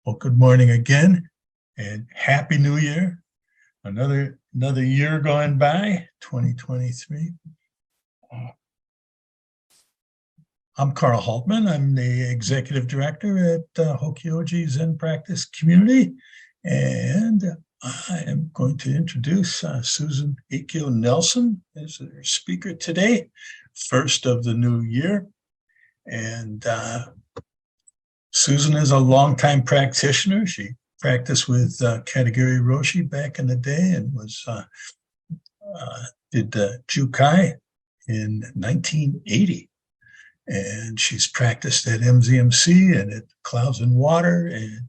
Well, good morning again, and Happy New Year. Another year gone by, 2023. I'm Carl Haltman. I'm the executive director at Hokyoji Zen Practice Community, and I am going to introduce Susan Ekyo Nelson as our speaker today, first of the new year. And Susan is a longtime practitioner. She practiced with Katagiri-roshi back in the day and did jukai in 1980. And she's practiced at MZMC and at Clouds-in-Water and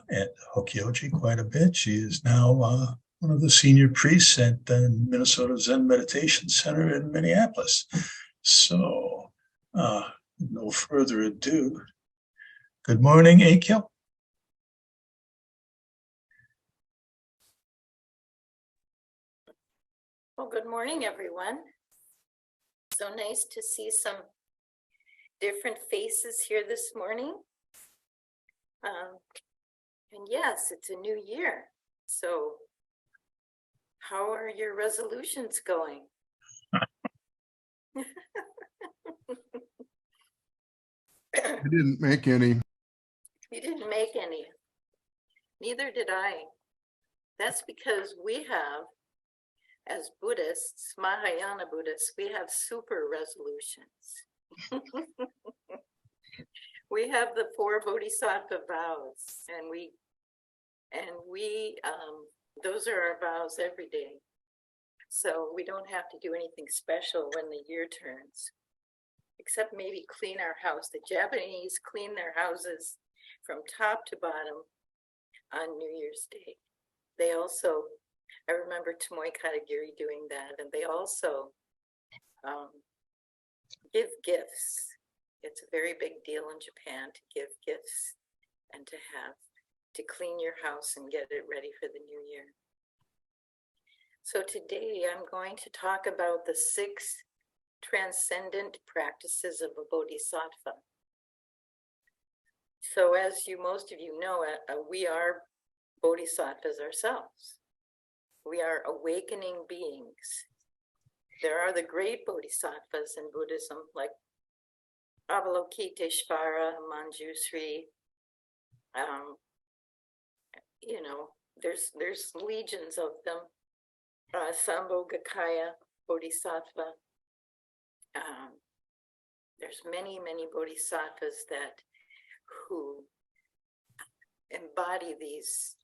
at Hokyoji quite a bit. She is now one of the senior priests at the Minnesota Zen Meditation Center in Minneapolis. So, no further ado. Good morning, Ekyo. Well, good morning, everyone. So nice to see some different faces here this morning. And yes, it's a new year. So how are your resolutions going? I didn't make any. You didn't make any. Neither did I. That's because we have, as Buddhists, Mahayana Buddhists, we have super resolutions. We have the 4 Bodhisattva vows, and we those are our vows every day. So we don't have to do anything special when the year turns, except maybe clean our house. The Japanese clean their houses from top to bottom on New Year's Day. They also, I remember Tomoe Katagiri doing that, and they also give gifts. It's a very big deal in Japan to give gifts and to clean your house and get it ready for the new year. So today I'm going to talk about the 6 transcendent practices of a Bodhisattva. So as most of you know, we are Bodhisattvas ourselves. We are awakening beings. There are the great Bodhisattvas in Buddhism, like Avalokiteshvara, Manjusri. There's legions of them. Sambhogakaya Bodhisattva. There's many Bodhisattvas who embody these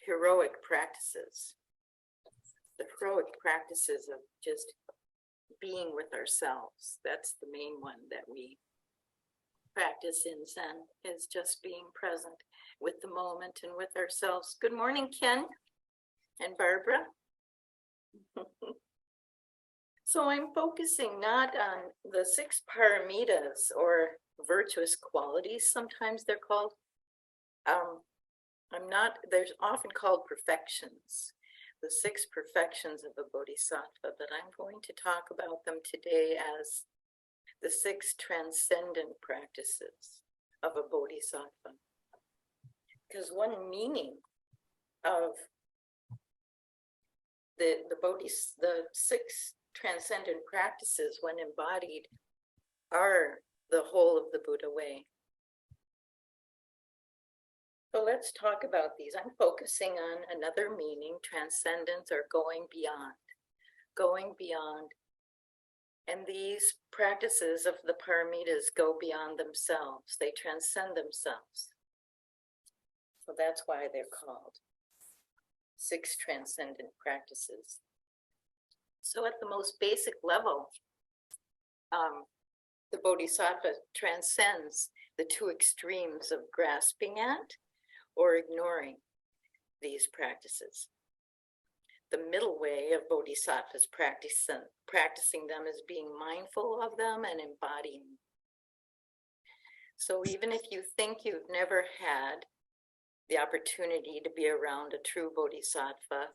heroic practices. The heroic practices of just being with ourselves. That's the main one that we practice in Zen, is just being present with the moment and with ourselves. Good morning, Ken and Barbara. So I'm focusing not on the 6 paramitas, or virtuous qualities, sometimes they're called. They're often called perfections, the 6 perfections of a bodhisattva, but I'm going to talk about them today as the 6 transcendent practices of a bodhisattva. Because one meaning of the 6 transcendent practices, when embodied, are the whole of the Buddha way. So let's talk about these. I'm focusing on another meaning, transcendence, or going beyond. Going beyond. And these practices of the paramitas go beyond themselves. They transcend themselves. So that's why they're called 6 transcendent practices. So at the most basic level, the Bodhisattva transcends the 2 extremes of grasping at or ignoring these practices. The middle way of Bodhisattvas practicing them is being mindful of them and embodying. So even if you think you've never had the opportunity to be around a true Bodhisattva,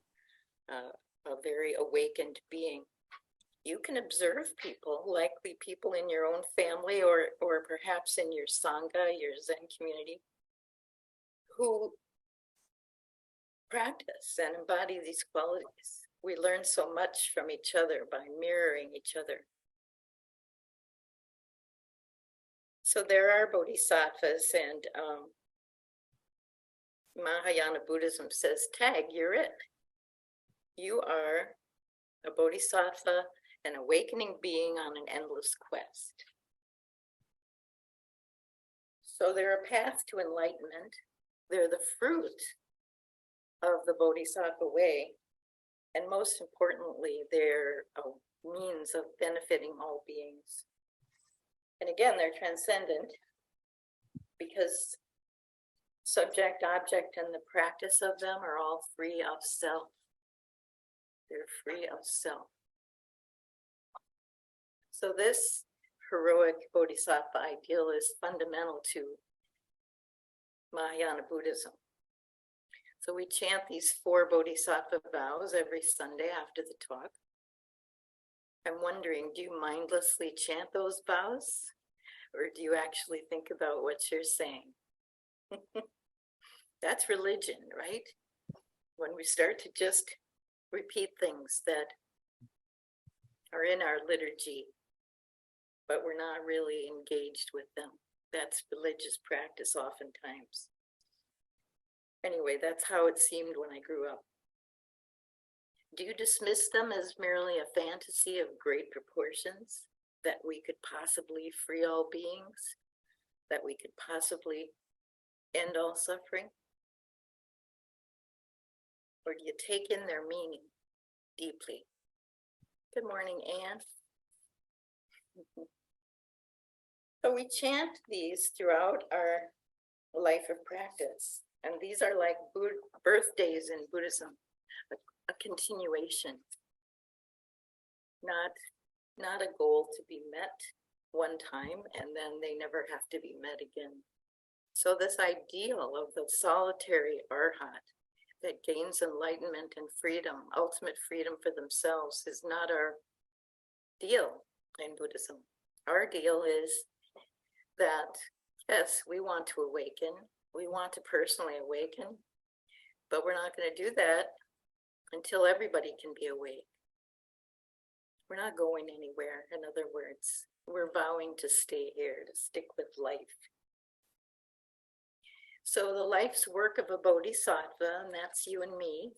a very awakened being, you can observe people, likely people in your own family or perhaps in your Sangha, your Zen community, who practice and embody these qualities. We learn so much from each other by mirroring each other. So there are bodhisattvas, and Mahayana Buddhism says, tag, you're it. You are a bodhisattva, an awakening being on an endless quest. So they're a path to enlightenment. They're the fruit of the Bodhisattva way. And most importantly, they're a means of benefiting all beings. And again, they're transcendent because subject, object, and the practice of them are all free of self. They're free of self. So this heroic Bodhisattva ideal is fundamental to Mahayana Buddhism. So we chant these 4 Bodhisattva vows every Sunday after the talk. I'm wondering, do you mindlessly chant those vows? Or do you actually think about what you're saying? That's religion, right? When we start to just repeat things that are in our liturgy, but we're not really engaged with them. That's religious practice oftentimes. Anyway, that's how it seemed when I grew up. Do you dismiss them as merely a fantasy of great proportions, that we could possibly free all beings, that we could possibly end all suffering? Or do you take in their meaning deeply? Good morning, Anne. So we chant these throughout our life of practice. And these are like birthdays in Buddhism, a continuation, not a goal to be met one time and then they never have to be met again. So this ideal of the solitary arhat that gains enlightenment and freedom, ultimate freedom for themselves, is not our deal in Buddhism. Our deal is that, yes, we want to awaken. We want to personally awaken, but we're not going to do that until everybody can be awake. We're not going anywhere, in other words. We're vowing to stay here, to stick with life. So the life's work of a bodhisattva, and that's you and me,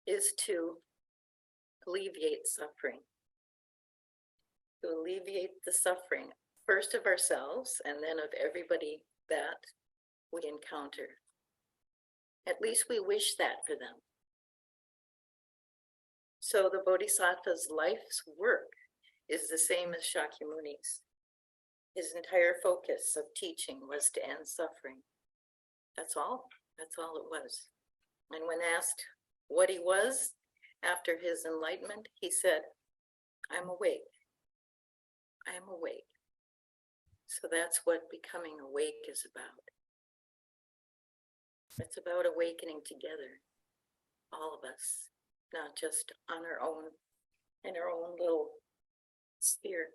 is to alleviate suffering. To alleviate the suffering, first of ourselves, and then of everybody that we encounter. At least we wish that for them. So the Bodhisattva's life's work is the same as Shakyamuni's. His entire focus of teaching was to end suffering. That's all it was. And when asked what he was after his enlightenment, he said, I'm awake. I am awake. So that's what becoming awake is about. It's about awakening together, all of us, not just on our own, in our own little sphere.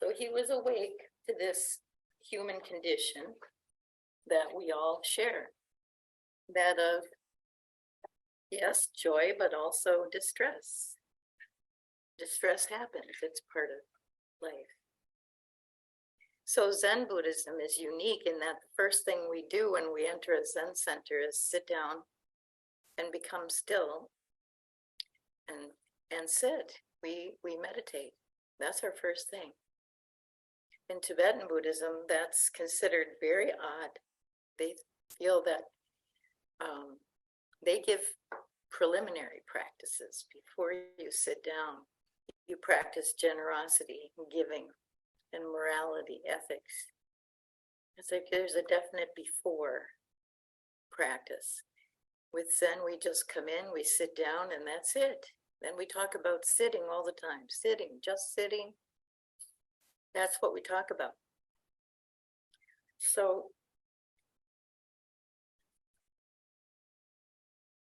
So he was awake to this human condition that we all share, that of, yes, joy, but also distress. Distress happens, it's part of life. So Zen Buddhism is unique in that the first thing we do when we enter a Zen center is sit down and become still and sit. We meditate. That's our first thing. In Tibetan Buddhism, that's considered very odd. They feel that they give preliminary practices before you sit down. You practice generosity, giving, and morality, ethics. It's like there's a definite before practice. With Zen, we just come in, we sit down, and that's it. Then we talk about sitting all the time. Sitting, just sitting. That's what we talk about. So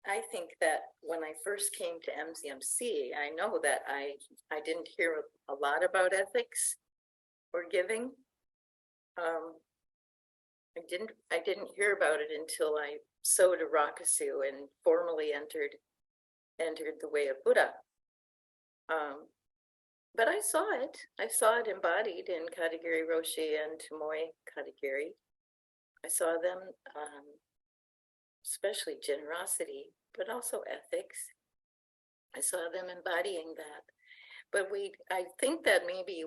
I think that when I first came to MZMC, I know that I didn't hear a lot about ethics or giving. I didn't hear about it until I sewed a rakusu and formally entered the way of Buddha. But I saw it embodied in Katagiri-roshi and Tomoe Katagiri. I saw them, especially generosity, but also ethics. I saw them embodying that. But I think that maybe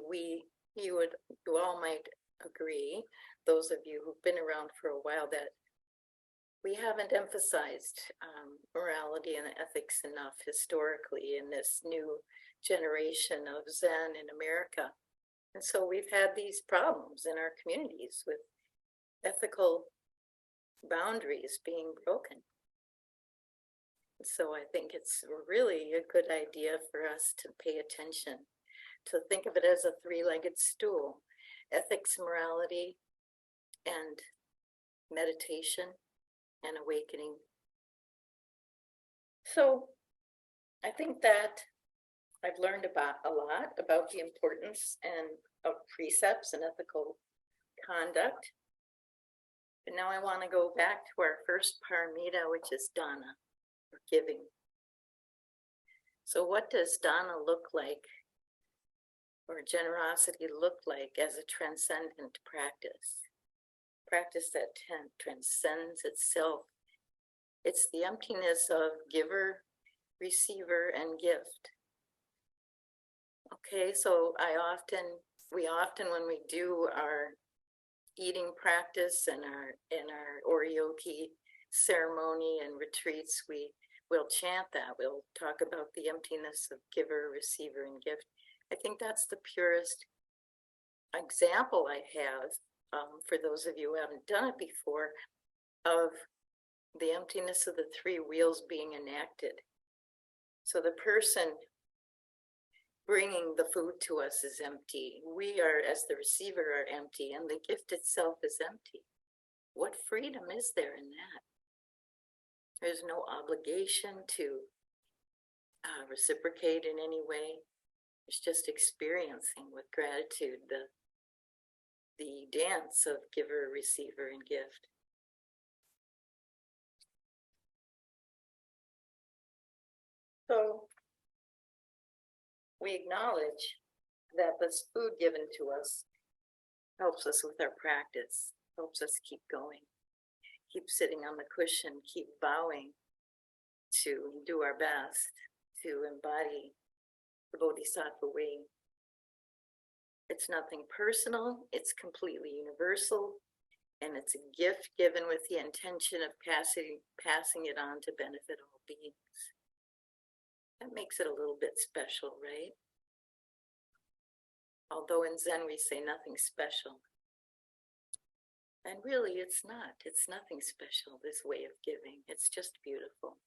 you all might agree, those of you who've been around for a while, that we haven't emphasized morality and ethics enough historically in this new generation of Zen in America. And so we've had these problems in our communities with ethical boundaries being broken. So I think it's really a good idea for us to pay attention, to think of it as a three-legged stool: ethics, morality, and meditation and awakening. So I think that I've learned a lot about the importance of precepts and ethical conduct. But now I want to go back to our first paramita, which is dana, or giving. So what does dana look like, or generosity look like, as a transcendent practice? Practice that transcends itself. It's the emptiness of giver, receiver, and gift. Okay, so we often when we do our eating practice and our oryoki ceremony and retreats, we'll chant that. We'll talk about the emptiness of giver, receiver, and gift. I think that's the purest example I have, for those of you who haven't done it before, of the emptiness of the three wheels being enacted. So the person bringing the food to us is empty. We are, as the receiver, are empty, and the gift itself is empty. What freedom is there in that? There's no obligation to reciprocate in any way. It's just experiencing with gratitude the dance of giver, receiver, and gift. So we acknowledge that this food given to us helps us with our practice, helps us keep going, keep sitting on the cushion, keep bowing to do our best to embody the Bodhisattva way. It's nothing personal, it's completely universal, and it's a gift given with the intention of passing it on to benefit all beings. That makes it a little bit special, right? Although in Zen we say nothing special. And really it's not. It's nothing special, this way of giving. It's just beautiful.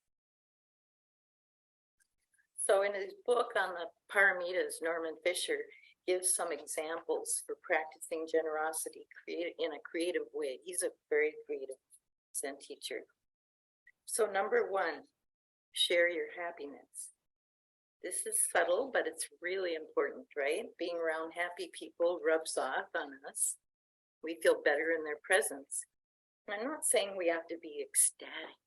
So in his book on the paramitas, Norman Fisher gives some examples for practicing generosity in a creative way. He's a very creative Zen teacher. So number one, share your happiness. This is subtle, but it's really important, right? Being around happy people rubs off on us. We feel better in their presence. And I'm not saying we have to be ecstatic.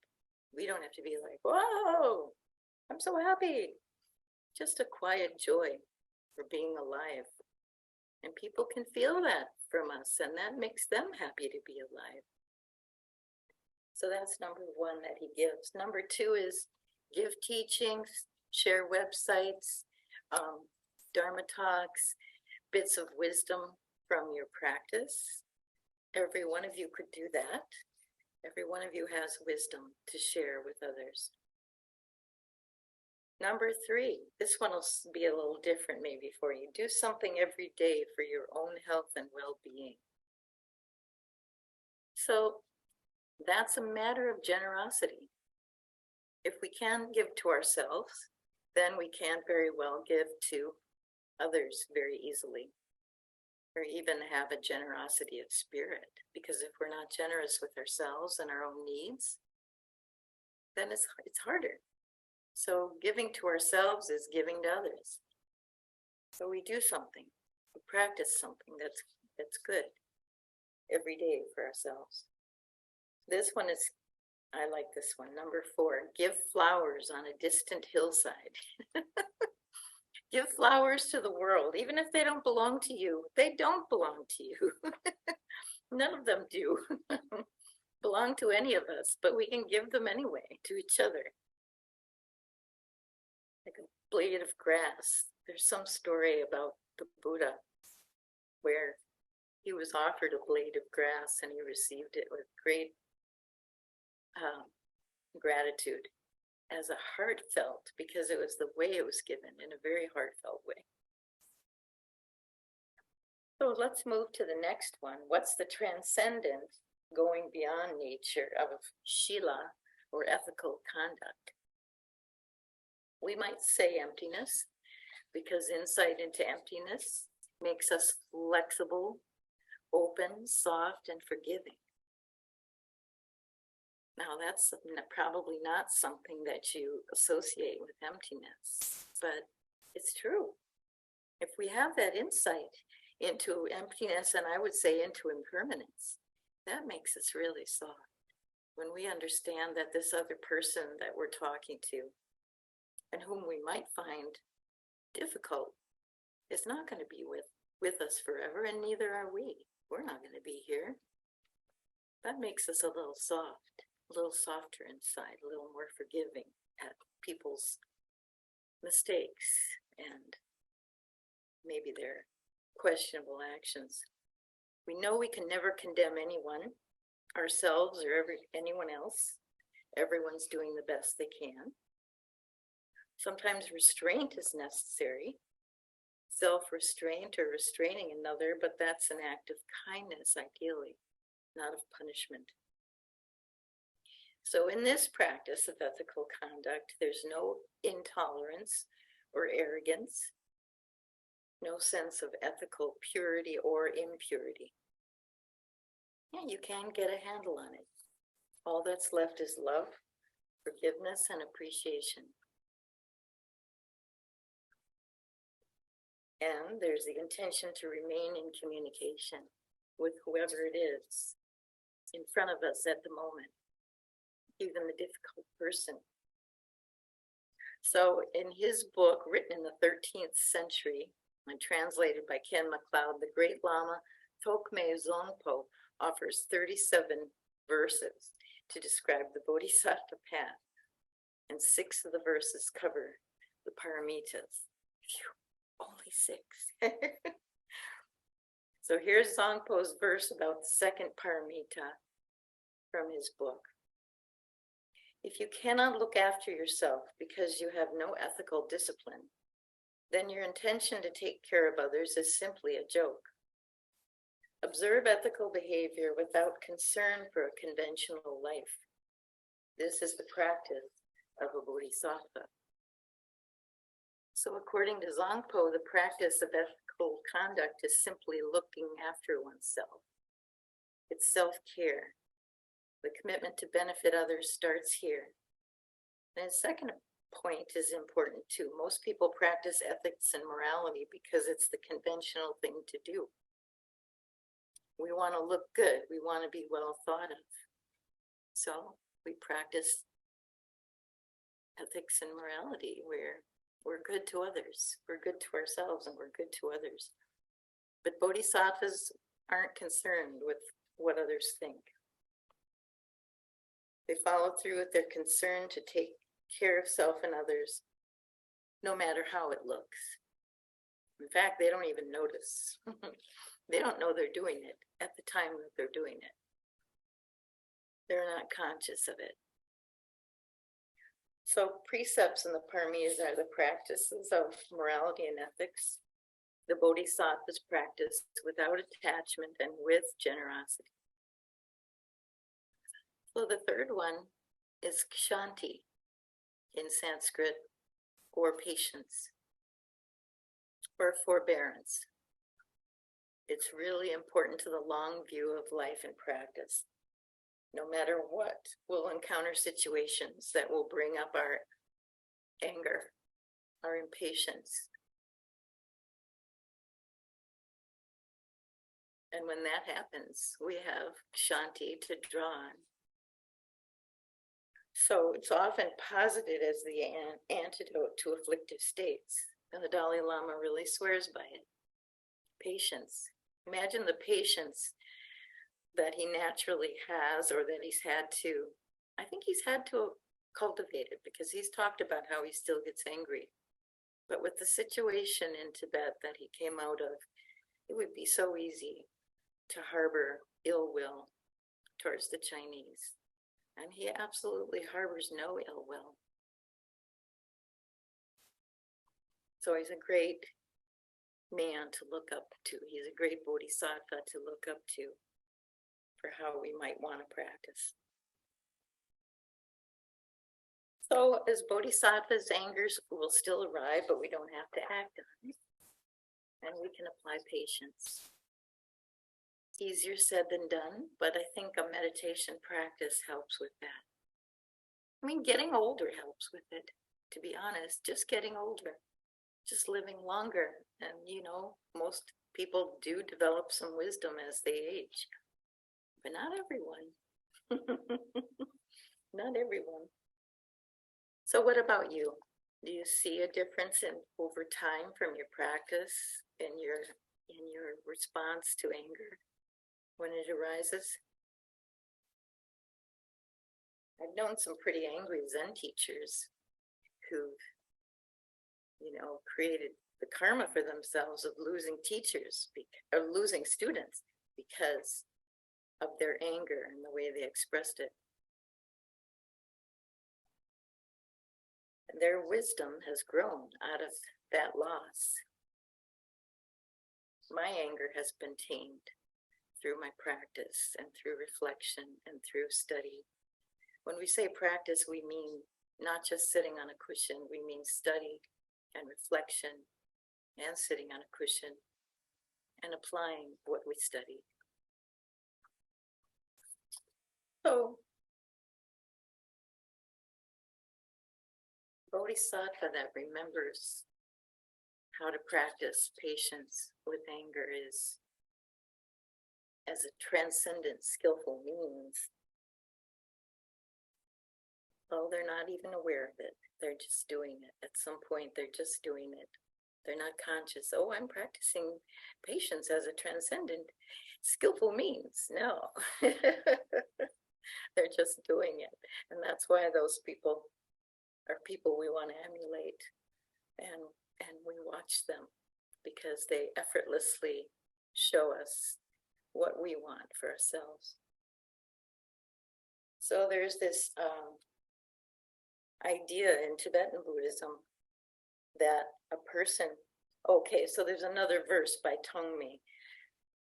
We don't have to be like, whoa, I'm so happy. Just a quiet joy for being alive. And people can feel that from us, and that makes them happy to be alive. So that's number one that he gives. Number two is give teachings, share websites, Dharma talks, bits of wisdom from your practice. Every one of you could do that. Every one of you has wisdom to share with others. Number three, this one will be a little different maybe for you. Do something every day for your own health and well-being. So that's a matter of generosity. If we can give to ourselves, then we can very well give to others very easily, or even have a generosity of spirit. Because if we're not generous with ourselves and our own needs, then it's harder. So giving to ourselves is giving to others. So we do something, we practice something that's good. every day for ourselves. This one is, I like this one, number 4, give flowers on a distant hillside. Give flowers to the world, even if they don't belong to you. They don't belong to you. None of them do belong to any of us, but we can give them anyway to each other. Like a blade of grass. There's some story about the Buddha where he was offered a blade of grass and he received it with great gratitude as a heartfelt, because it was the way it was given, in a very heartfelt way. So let's move to the next one. What's the transcendent, going beyond nature of Shila, or ethical conduct? We might say emptiness, because insight into emptiness makes us flexible, open, soft, and forgiving. Now, that's probably not something that you associate with emptiness, but it's true. If we have that insight into emptiness, and I would say into impermanence, that makes us really soft. When we understand that this other person that we're talking to, and whom we might find difficult, is not going to be with us forever, and neither are we. We're not going to be here. That makes us a little soft. A little softer inside, a little more forgiving at people's mistakes and maybe their questionable actions. We know we can never condemn anyone, ourselves or anyone else. Everyone's doing the best they can. Sometimes restraint is necessary, self-restraint or restraining another, but that's an act of kindness, ideally, not of punishment. So in this practice of ethical conduct, there's no intolerance or arrogance, no sense of ethical purity or impurity. Yeah, you can get a handle on it. All that's left is love, forgiveness, and appreciation. And there's the intention to remain in communication with whoever it is in front of us at the moment, even the difficult person. So in his book, written in the 13th century and translated by Ken MacLeod, the great Lama Tokme Zonpo offers 37 verses to describe the Bodhisattva path, and 6 of the verses cover the paramitas. Phew, only 6. So here's Zonpo's verse about the second paramita from his book. If you cannot look after yourself because you have no ethical discipline, then your intention to take care of others is simply a joke. Observe ethical behavior without concern for a conventional life. This is the practice of a bodhisattva. So according to Zonpo, the practice of ethical conduct is simply looking after oneself. It's self-care. The commitment to benefit others starts here. And the second point is important too. Most people practice ethics and morality because it's the conventional thing to do. We want to look good. We want to be well thought of. So we practice ethics and morality where we're good to others, we're good to ourselves, and we're good to others. But bodhisattvas aren't concerned with what others think. They follow through with their concern to take care of self and others, no matter how it looks. In fact, they don't even notice. They don't know they're doing it at the time that they're doing it. They're not conscious of it. So precepts in the paramitas are the practices of morality and ethics. The bodhisattvas practice without attachment and with generosity. So the third one is kshanti in Sanskrit, or patience, or forbearance. It's really important to the long view of life and practice. No matter what, we'll encounter situations that will bring up our anger, our impatience. And when that happens, we have Shanti to draw on. So it's often posited as the antidote to afflictive states. And the Dalai Lama really swears by it. Patience. Imagine the patience that he naturally has, or that he's had to, I think he's had to cultivate it, because he's talked about how he still gets angry. But with the situation in Tibet that he came out of, it would be so easy to harbor ill will towards the Chinese. And he absolutely harbors no ill will. So he's a great man to look up to. He's a great bodhisattva to look up to for how we might want to practice. So as bodhisattvas, angers will still arrive, but we don't have to act on it. And we can apply patience. Easier said than done, but I think a meditation practice helps with that. I mean, getting older helps with it, to be honest, just getting older, just living longer. And, you know, most people do develop some wisdom as they age, but not everyone. Not everyone. So what about you? Do you see a difference in over time from your practice in your response to anger when it arises? I've known some pretty angry Zen teachers who've, you know, created the karma for themselves of losing teachers, or losing students because of their anger and the way they expressed it. Their wisdom has grown out of that loss. My anger has been tamed through my practice and through reflection and through study. When we say practice, we mean not just sitting on a cushion, we mean study and reflection and sitting on a cushion and applying what we study. So, Bodhisattva that remembers how to practice patience with anger is, as a transcendent, skillful means, well, they're not even aware of it. They're just doing it. At some point, they're just doing it. They're not conscious. Oh, I'm practicing patience as a transcendent, skillful means. No. They're just doing it. And that's why those people are people we want to emulate, and we watch them because they effortlessly show us what we want for ourselves. So there's this idea in Tibetan Buddhism that a person, okay, so there's another verse by Tongmi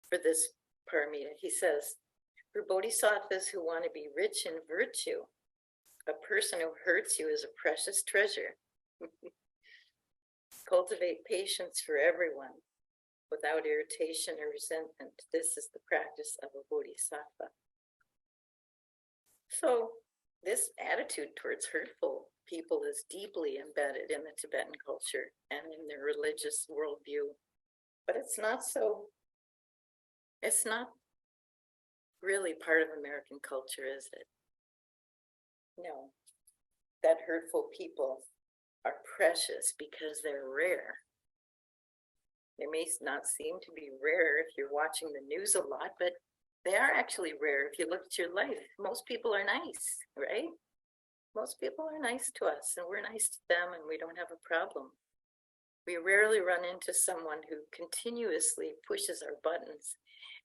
for this paramita. He says, for bodhisattvas who want to be rich in virtue, a person who hurts you is a precious treasure. Cultivate patience for everyone without irritation or resentment. This is the practice of a bodhisattva. So this attitude towards hurtful people is deeply embedded in the Tibetan culture and in their religious worldview. But it's not really part of American culture, is it? No, that hurtful people are precious because they're rare. They may not seem to be rare if you're watching the news a lot, but they are actually rare if you look at your life. Most people are nice, right? Most people are nice to us, and we're nice to them, and we don't have a problem. We rarely run into someone who continuously pushes our buttons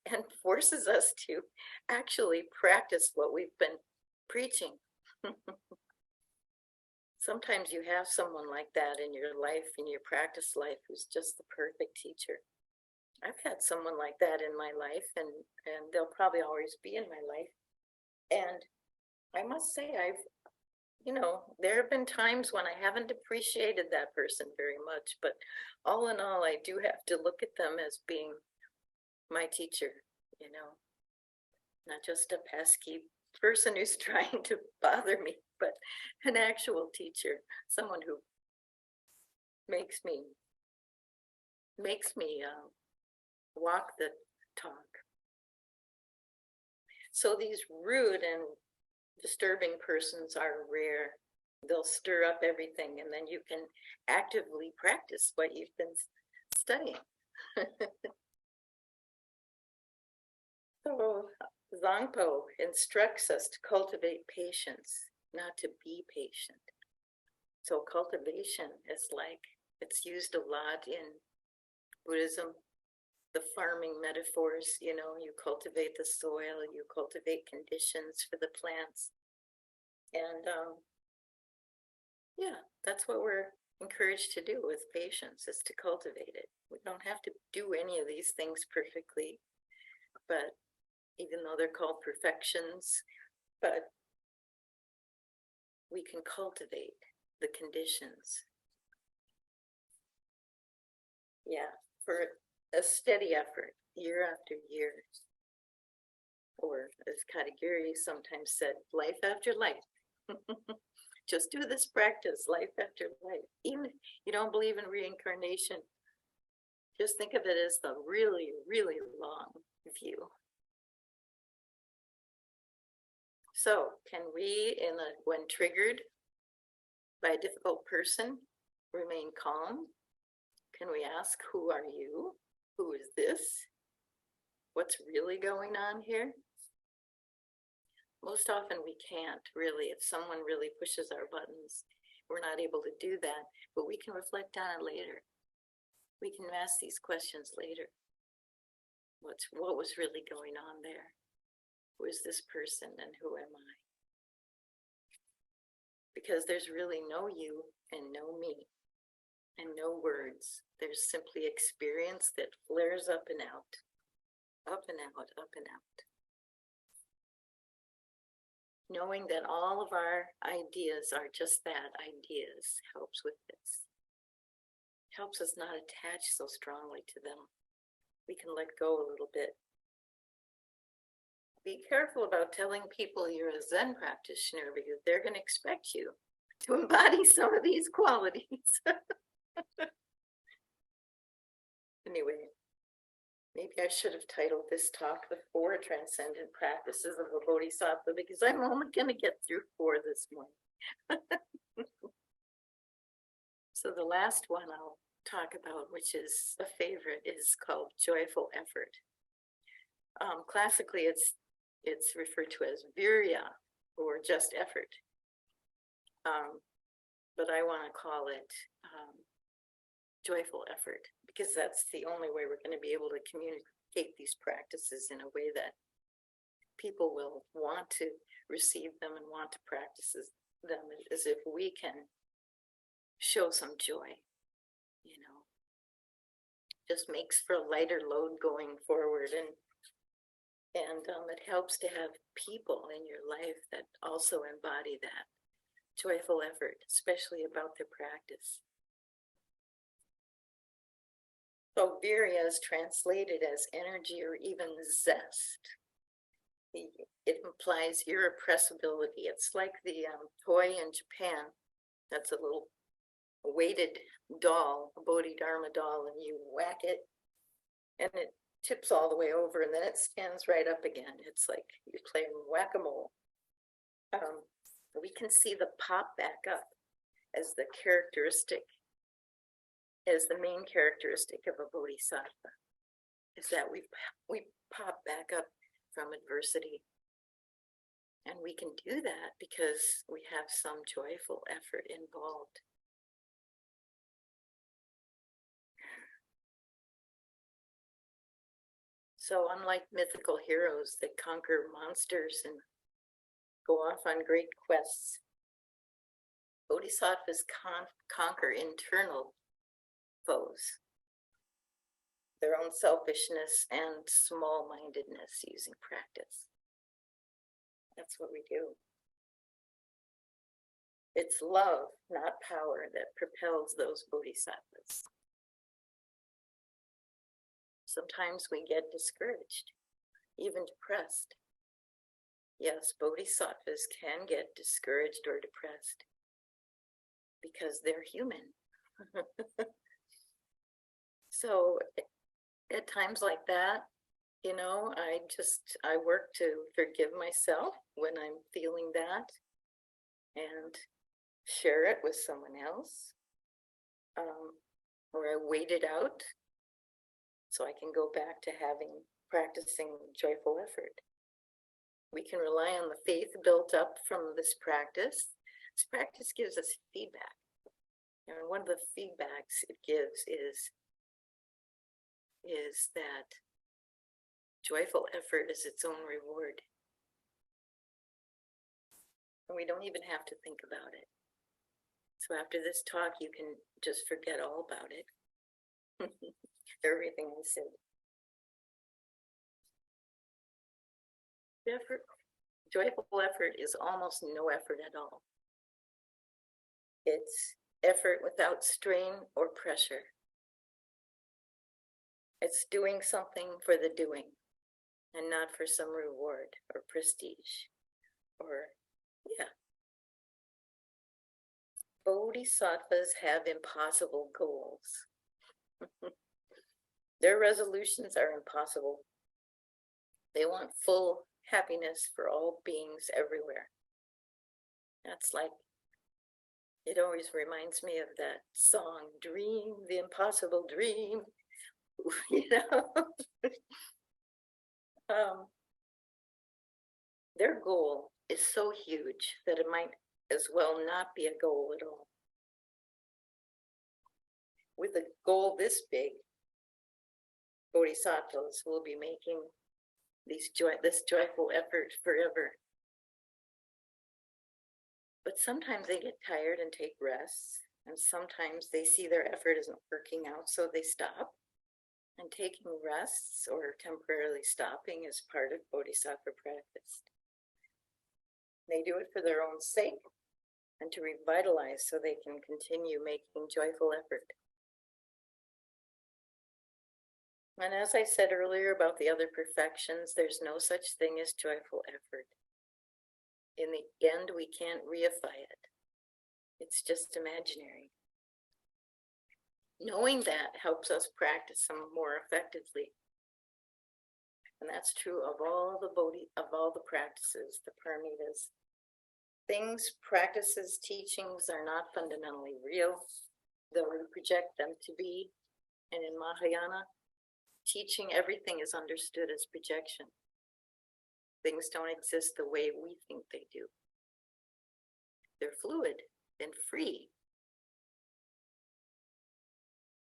and forces us to actually practice what we've been preaching. Sometimes you have someone like that in your life, in your practice life, who's just the perfect teacher. I've had someone like that in my life, and they'll probably always be in my life. And I must say, there have been times when I haven't appreciated that person very much, but all in all, I do have to look at them as being my teacher, not just a pesky person who's trying to bother me, but an actual teacher, someone who makes me walk the talk, So these rude and disturbing persons are rare. They'll stir up everything, and then you can actively practice what you've been studying. So Zangpo instructs us to cultivate patience, not to be patient. So cultivation is like, it's used a lot in Buddhism, the farming metaphors, you know, you cultivate the soil, you cultivate conditions for the plants. And yeah, that's what we're encouraged to do with patience, is to cultivate it. We don't have to do any of these things perfectly, but even though they're called perfections, but we can cultivate the conditions. Yeah, for a steady effort, year after year. Or as Katagiri sometimes said, life after life. Just do this practice, life after life. Even if you don't believe in reincarnation, just think of it as the really, really long view. So can we, when triggered by a difficult person, remain calm? Can we ask, who are you? Who is this? What's really going on here? Most often we can't really. If someone really pushes our buttons, we're not able to do that, but we can reflect on it later. We can ask these questions later. What was really going on there? Who is this person and who am I? Because there's really no you and no me and no words. There's simply experience that flares up and out, up and out, up and out. Knowing that all of our ideas are just that, ideas, helps with this. Helps us not attach so strongly to them. We can let go a little bit. Be careful about telling people you're a Zen practitioner, because they're going to expect you to embody some of these qualities. Anyway, maybe I should have titled this talk The 4 Transcendent Practices of a Bodhisattva, because I'm only going to get through 4 this morning. So the last one I'll talk about, which is a favorite, is called joyful effort. Classically, it's referred to as virya, or just effort. But I want to call it joyful effort, because that's the only way we're going to be able to communicate these practices in a way that people will want to receive them and want to practice them, as if we can show some joy, you know. Just makes for a lighter load going forward, and it helps to have people in your life that also embody that joyful effort, especially about their practice. So virya is translated as energy or even zest. It implies irrepressibility. It's like the toy in Japan. That's a little weighted doll, a Bodhidharma doll, and you whack it and it tips all the way over, and then it stands right up again. It's like you're playing whack-a-mole. We can see the pop back up as the characteristic, as the main characteristic of a bodhisattva, is that we pop back up from adversity. And we can do that because we have some joyful effort involved. So unlike mythical heroes that conquer monsters and go off on great quests, bodhisattvas conquer internal foes, their own selfishness and small-mindedness using practice. That's what we do. It's love, not power, that propels those bodhisattvas. Sometimes we get discouraged, even depressed. Yes, bodhisattvas can get discouraged or depressed because they're human. So at times like that, you know, I work to forgive myself when I'm feeling that and share it with someone else. Or I wait it out so I can go back to practicing joyful effort. We can rely on the faith built up from this practice. This practice gives us feedback. And one of the feedbacks it gives is that joyful effort is its own reward. And we don't even have to think about it. So after this talk, you can just forget all about it. Everything I said. Joyful effort is almost no effort at all. It's effort without strain or pressure. It's doing something for the doing and not for some reward or prestige or, yeah. Bodhisattvas have impossible goals. Their resolutions are impossible. They want full happiness for all beings everywhere. That's like, it always reminds me of that song, Dream the Impossible Dream, you know. Their goal is so huge that it might as well not be a goal at all. With a goal this big, Bodhisattvas will be making this joyful effort forever. But sometimes they get tired and take rests, and sometimes they see their effort isn't working out, so they stop. And taking rests or temporarily stopping is part of Bodhisattva practice. They do it for their own sake and to revitalize so they can continue making joyful effort. And as I said earlier about the other perfections, there's no such thing as joyful effort. In the end, we can't reify it. It's just imaginary. Knowing that helps us practice them more effectively. And that's true of all the practices, the paramitas. Things, practices, teachings are not fundamentally real, though we project them to be. And in Mahayana, teaching, everything is understood as projection. Things don't exist the way we think they do. They're fluid and free.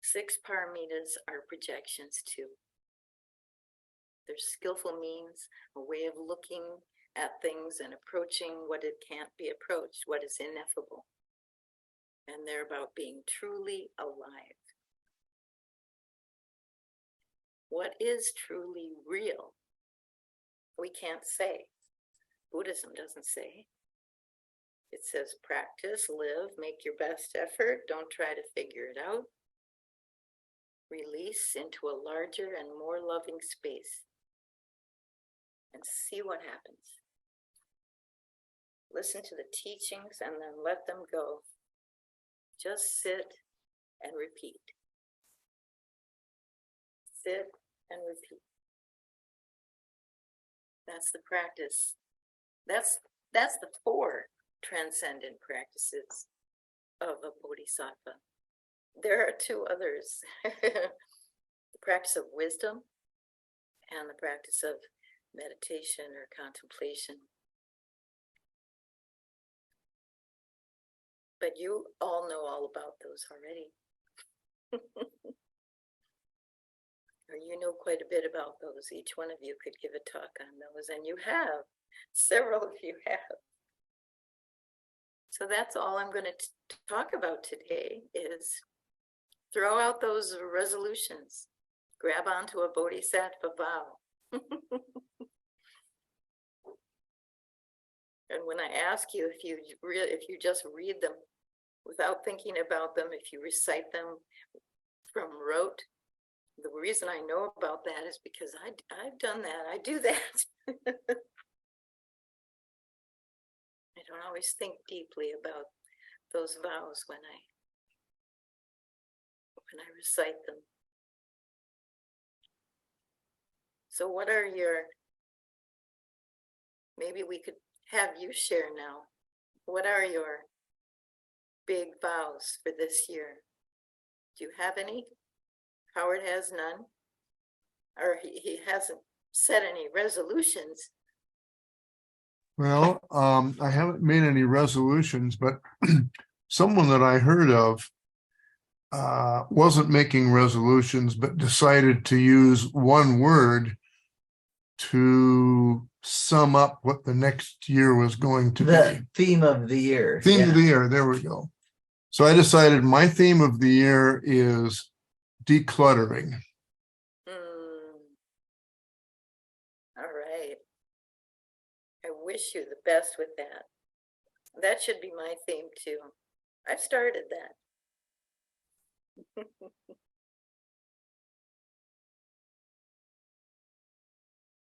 6 paramitas are projections too. They're skillful means, a way of looking at things and approaching what it can't be approached, what is ineffable. And they're about being truly alive. What is truly real? We can't say. Buddhism doesn't say. It says practice, live, make your best effort, don't try to figure it out. Release into a larger and more loving space and see what happens. Listen to the teachings and then let them go. Just sit and repeat. Sit and repeat. That's the practice. That's the 4 transcendent practices of a bodhisattva. There are 2 others. The practice of wisdom and the practice of meditation or contemplation. But you all know all about those already. Or you know quite a bit about those. Each one of you could give a talk on those, and you have. Several of you have. So that's all I'm going to talk about today is throw out those resolutions. Grab onto a bodhisattva vow. And when I ask you if you just read them without thinking about them, if you recite them from rote, the reason I know about that is because I've done that. I do that. I don't always think deeply about those vows when I recite them. So what are your, maybe we could have you share now. What are your big vows for this year? Do you have any? Howard has none. Or he hasn't set any resolutions. Well, I haven't made any resolutions, but someone that I heard of wasn't making resolutions, but decided to use one word to sum up what the next year was going to be. The theme of the year. Theme of the year, there we go. So I decided my theme of the year is decluttering. All right. I wish you the best with that. That should be my theme too. I've started that.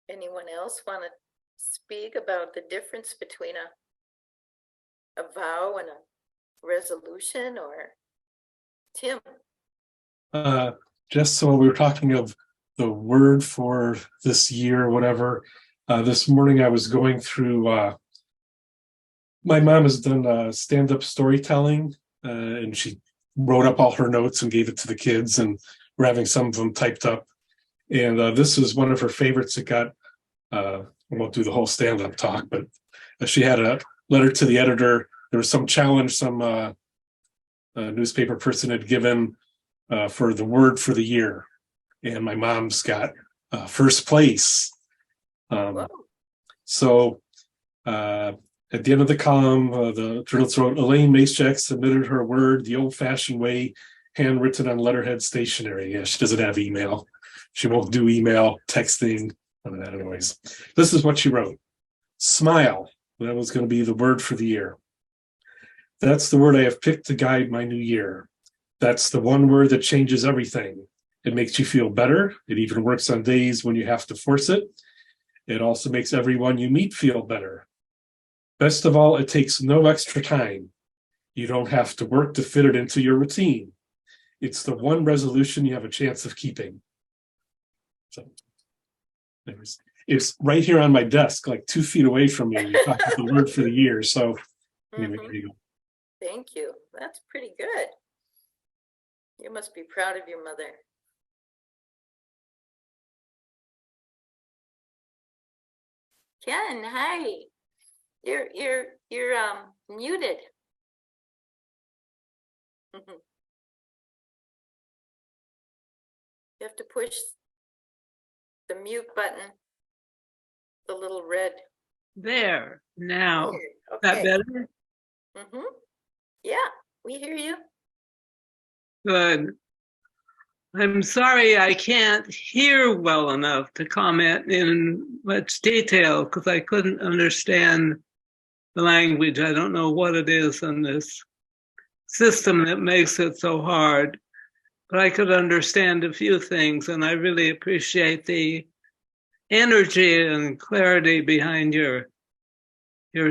Anyone else want to speak about the difference between a vow and a resolution? Or Tim? Just so we were talking of the word for this year or whatever, this morning I was going through, my mom has done stand-up storytelling, and she wrote up all her notes and gave it to the kids, and we're having some of them typed up. And this is one of her favorites. It got, I won't do the whole stand-up talk, but she had a letter to the editor. There was some challenge some newspaper person had given for the word for the year. And my mom's got first place. So at the end of the column, the journalist wrote, Elaine Macejack submitted her word the old-fashioned way, handwritten on letterhead stationery. Yeah, she doesn't have email. She won't do email, texting, none of that anyways. This is what she wrote. Smile. That was going to be the word for the year. That's the word I have picked to guide my new year. That's the one word that changes everything. It makes you feel better. It even works on days when you have to force it. It also makes everyone you meet feel better. Best of all, it takes no extra time. You don't have to work to fit it into your routine. It's the one resolution you have a chance of keeping. So it's right here on my desk, like 2 feet away from me. You're talking the word for the year. So anyway, there you go. Thank you. That's pretty good. You must be proud of your mother. Ken, hi. You're muted. You have to push the mute button, the little red. There, now. Here. Is that Okay. better? Yeah, we hear you. Good. I'm sorry I can't hear well enough to comment in much detail because I couldn't understand the language. I don't know what it is in this system that makes it so hard, but I could understand a few things, and I really appreciate the energy and clarity behind your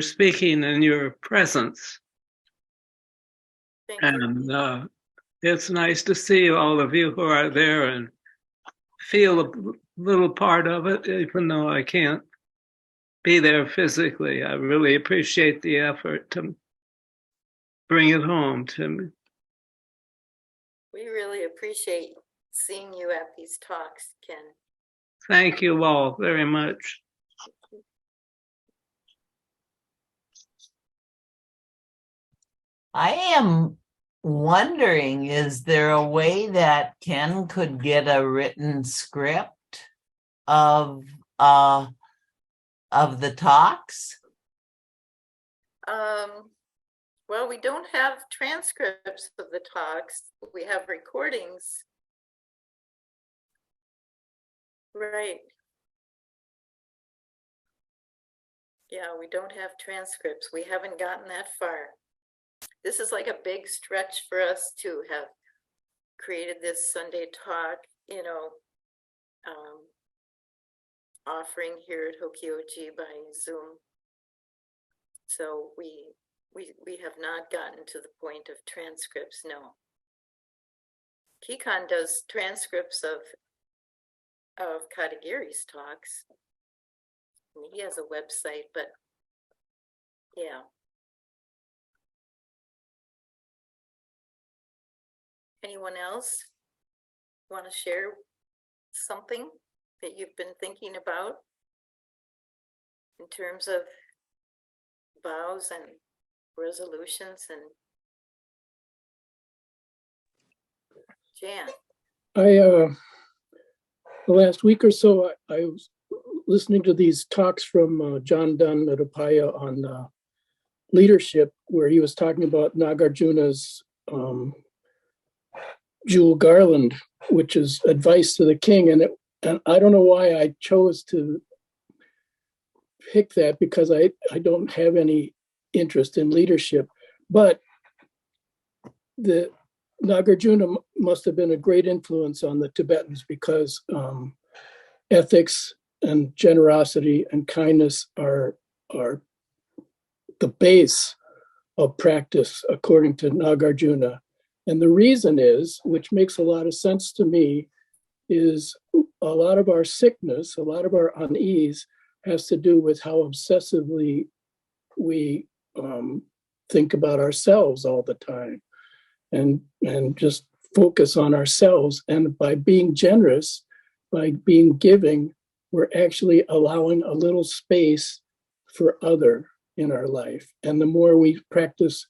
speaking and your presence. Thank you. And it's nice to see all of you who are there and feel a little part of it, even though I can't be there physically. I really appreciate the effort to bring it home to me. We really appreciate seeing you at these talks, Ken. Thank you all very much. I am wondering, is there a way that Ken could get a written script of the talks? Well, we don't have transcripts of the talks. We have recordings. Right. Yeah, we don't have transcripts. We haven't gotten that far. This is like a big stretch for us to have created this Sunday talk, offering here at Hokyoji by Zoom. So we have not gotten to the point of transcripts, no. Kikon does transcripts of of Katagiri's talks. And he has a website, but yeah. Anyone else want to share something that you've been thinking about in terms of vows and resolutions? And Jan? The last week or so, I was listening to these talks from John Dunn at Upaya on leadership, where he was talking about Nagarjuna's jewel garland, which is advice to the king. And I don't know why I chose to pick that, because I don't have any interest in leadership. But the Nagarjuna must have been a great influence on the Tibetans, because ethics and generosity and kindness are the base of practice, according to Nagarjuna. And the reason is, which makes a lot of sense to me, is a lot of our sickness, a lot of our unease has to do with how obsessively we think about ourselves all the time, and just focus on ourselves. And by being generous, by being giving, we're actually allowing a little space for other in our life. And the more we practice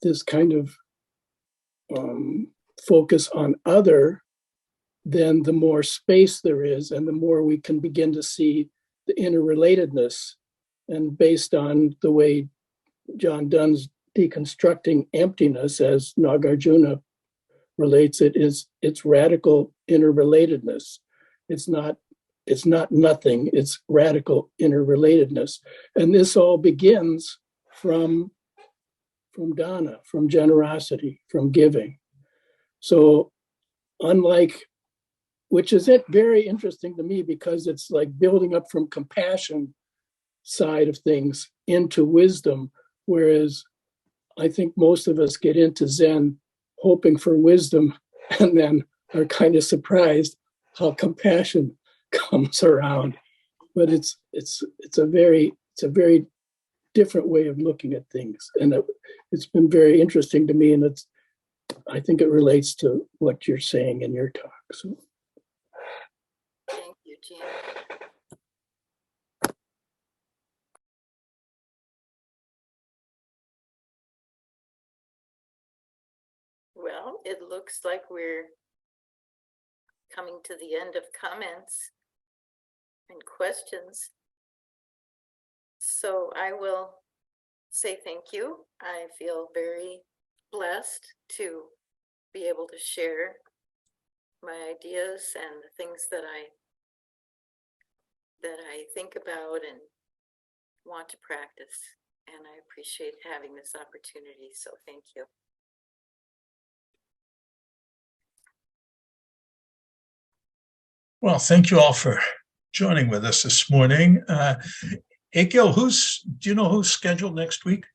this kind of focus on other, then the more space there is, and the more we can begin to see the interrelatedness. And based on the way John Dunn's deconstructing emptiness, as Nagarjuna relates it, it's radical interrelatedness. It's not nothing, it's radical interrelatedness. And this all begins from dana, from generosity, from giving. So unlike, which is very interesting to me, because it's like building up from compassion side of things into wisdom, whereas I think most of us get into Zen hoping for wisdom, and then are kind of surprised how compassion comes around. But it's a very different way of looking at things, and it's been very interesting to me, and I think it relates to what you're saying in your talk. So Thank you, Jan. Well, it looks like we're coming to the end of comments and questions. So I will say thank you. I feel very blessed to be able to share my ideas and the things that I think about and want to practice. And I appreciate having this opportunity. So thank you. Well, thank you all for joining with us this morning. Ekyo, do you know who's scheduled next week?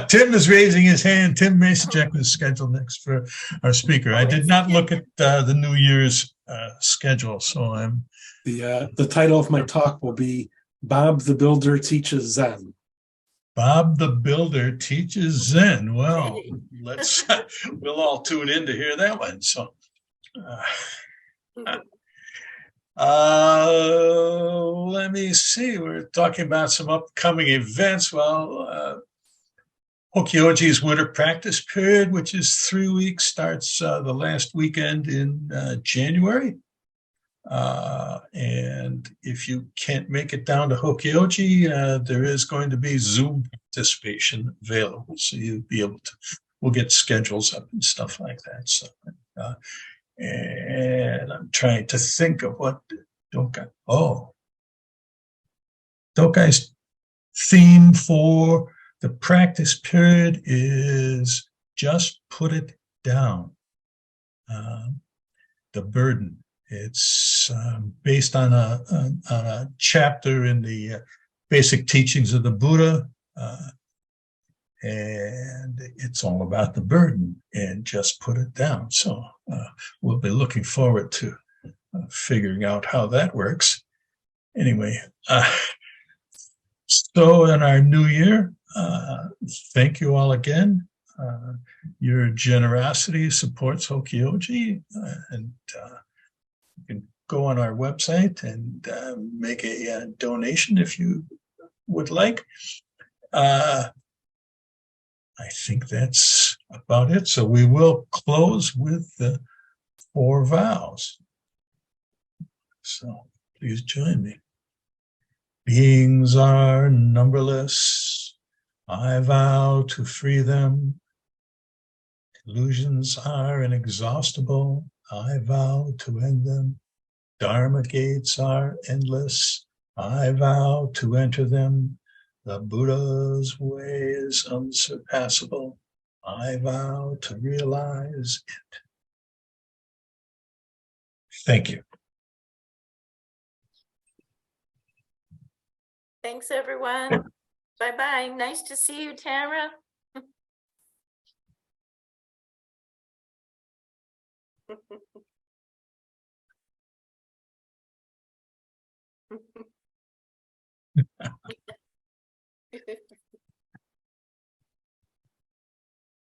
Tim is raising his hand. Tim Masonjack is scheduled next for our speaker. I did not look at the New Year's schedule, so I'm. The title of my talk will be Bob the Builder Teaches Zen. Bob the Builder Teaches Zen. Well, we'll all tune in to hear that one. So, let me see. We're talking about some upcoming events. Well, Hokyoji's winter practice period, which is 3 weeks, starts the last weekend in January. And if you can't make it down to Hokyoji, there is going to be Zoom participation available. So you'll be able to, we'll get schedules up and stuff like that. So, and I'm trying to think of what Dokai's theme for the practice period is just put it down. The burden. It's based on a chapter in the basic teachings of the Buddha. and it's all about the burden and just put it down. So we'll be looking forward to figuring out how that works. Anyway, so in our new year, thank you all again. Your generosity supports Hokyoji, and you can go on our website and make a donation if you would like. I think that's about it. So we will close with the 4 vows. So please join me. Beings are numberless. I vow to free them. Illusions are inexhaustible. I vow to end them. Dharma gates are endless. I vow to enter them. The Buddha's way is unsurpassable. I vow to realize it. Thank you. Thanks, everyone. Bye-bye. Nice to see you, Tara.